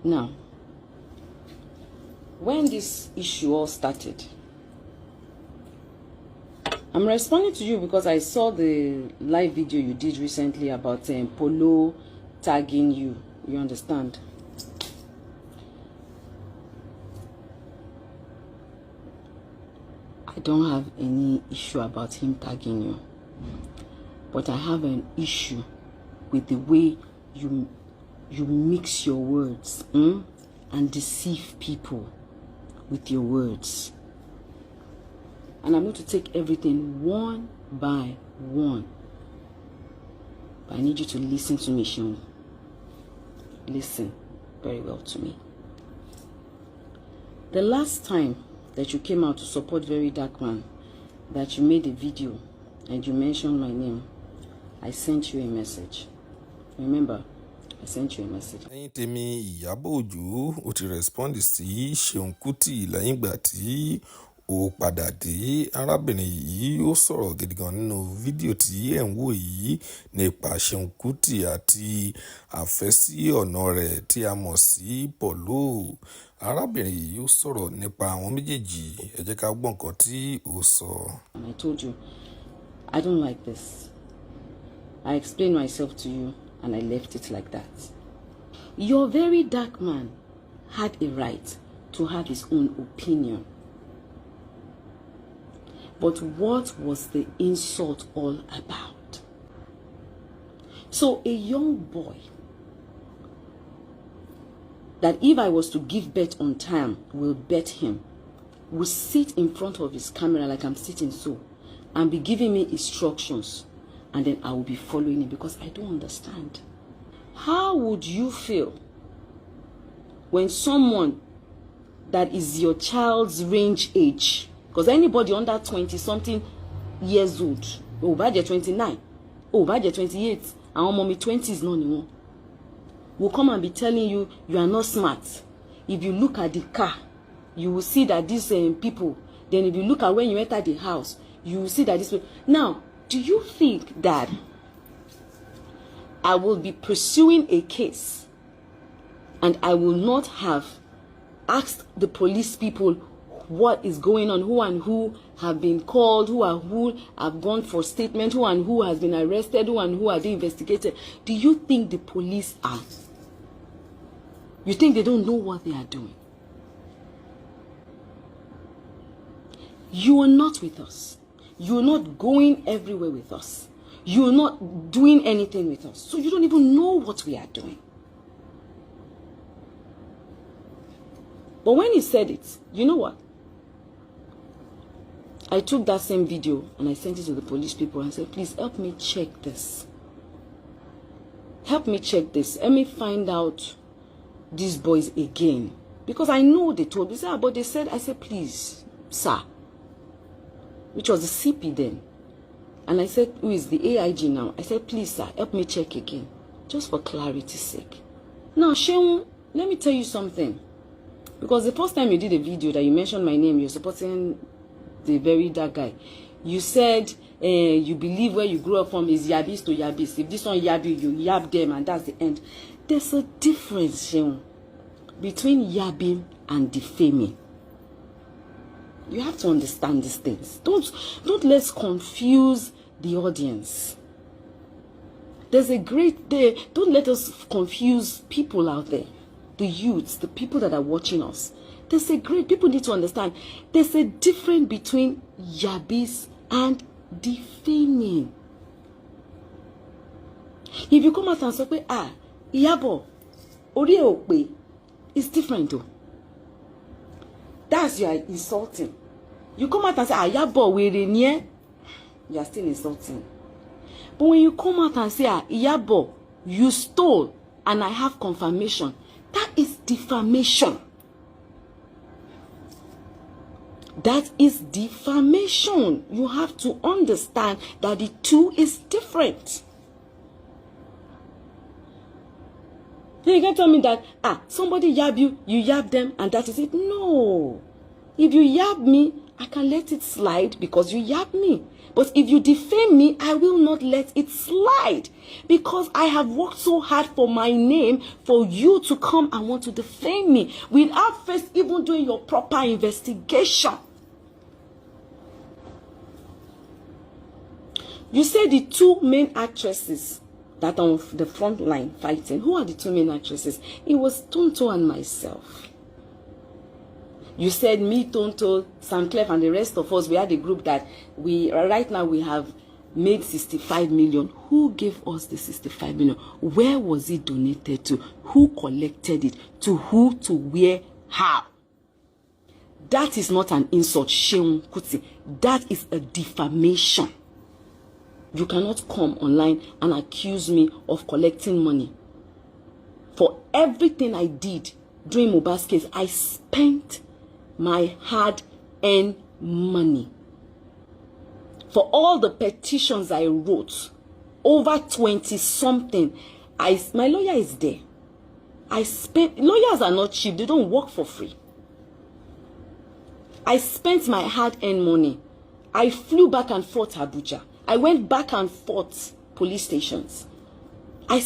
Now, when this issue all started, I'm responding to you because I saw the live video you did recently about PAULO tagging you. You understand? I don't have any issue about him tagging you, but I have an issue with the way you mix your words and deceive people with your words. And I'm going to take everything one by one. But I need you to listen to me, Seun. Listen very well to me. The last time that you came out to support Very Dark Man, that you made a video and you mentioned my name, I sent you a message. Remember, I sent you a message. Ẹ̀yin tèmi IYABO OJO ó ti respond sí SEUN KUTI lẹ́yìn ìgbà tí ó padà dé. Arábìnrin yìí ó sọ̀rọ̀ gidi gan nínú fídíò tí ẹ̀ ń wò yìí nípa SEUN KUTI àti àfẹ́sí ọ̀nà rẹ̀ tí a mọ̀ sí PAULO. Arábìnrin yìí ó sọ̀rọ̀ nípa àwọn méjèèjì. Ẹ jẹ́ ká gbọ́ nǹkan tí ó sọ. I told you, I don't like this. I explained myself to you and I left it like that. Your Very Dark Man had a right to have his own opinion. But what was the insult all about? So a young boy that if I was to give bet on time, will bet him, will sit in front of his camera like I'm sitting so, and be giving me instructions, and then I will be following him because I don't understand. How would you feel when someone that is your child's range age, because anybody under 20-something years old, oh, by 29, oh, by 28, and mommy 20s no anymore, will come and be telling you you are not smart. If you look at the car, you will see that these people, then if you look at when you enter the house, you will see that this. Now, do you think that I will be pursuing a case and I will not have asked the police people what is going on, who and who have been called, who have gone for statement, who and who has been arrested, who and who are being investigated? Do you think the police are? You think they don't know what they are doing? You are not with us. You are not going everywhere with us. You are not doing anything with us. So you don't even know what we are doing. But when he said it, you know what? I took that same video and I sent it to the police people and said, please help me check this. Help me check this. Let me find out these boys again. Because I know they told me, but they said, I said, please, sir. Which was the CP then. And I said, who is the AIG now? I said, please, sir, help me check again. Just for clarity's sake. Now, Seun, let me tell you something. Because the first time you did a video that you mentioned my name, you're supporting the Very Dark guy. You said you believe where you grew up from is Yabis to Yabis. If this one Yabbing, you yab them and that's the end. There's a difference, Seun, between yabbing and defaming. You have to understand these things. Don't let's confuse the audience. There's a great day. Don't let us confuse people out there. The youths, the people that are watching us. There's a great, people need to understand. There's a difference between yabis and defaming. If you come out and say, IYABO OJO, it's different though. That's you are insulting. You come out and say, IYABO OJO, you are still insulting. But when you come out and say, IYABO, you stole and I have confirmation, that is defamation. That is defamation. You have to understand that the two is different. You can't tell me that somebody yab you, you yab them, and that is it. No. If you yab me, I can let it slide because you yab me. But if you defame me, I will not let it slide because I have worked so hard for my name for you to come and want to defame me without first even doing your proper investigation. You say the two main actresses that are on the front line fighting. Who are the two main actresses? It was Tonto and myself. You said me, Tonto, Sam Clef, and the rest of us, we had a group that right now we have made 65 million. Who gave us the 65 million? Where was it donated to? Who collected it? To who? To where? How? That is not an insult, SEUN KUTI. That is a defamation. You cannot come online and accuse me of collecting money. For everything I did during Mohbad's case, I spent my hard-earned money. For all the petitions I wrote, over 20-something, my lawyer is there. Lawyers are not cheap. They don't work for free. I spent my hard-earned money. I flew back and forth Abuja. I went back and forth police stations. I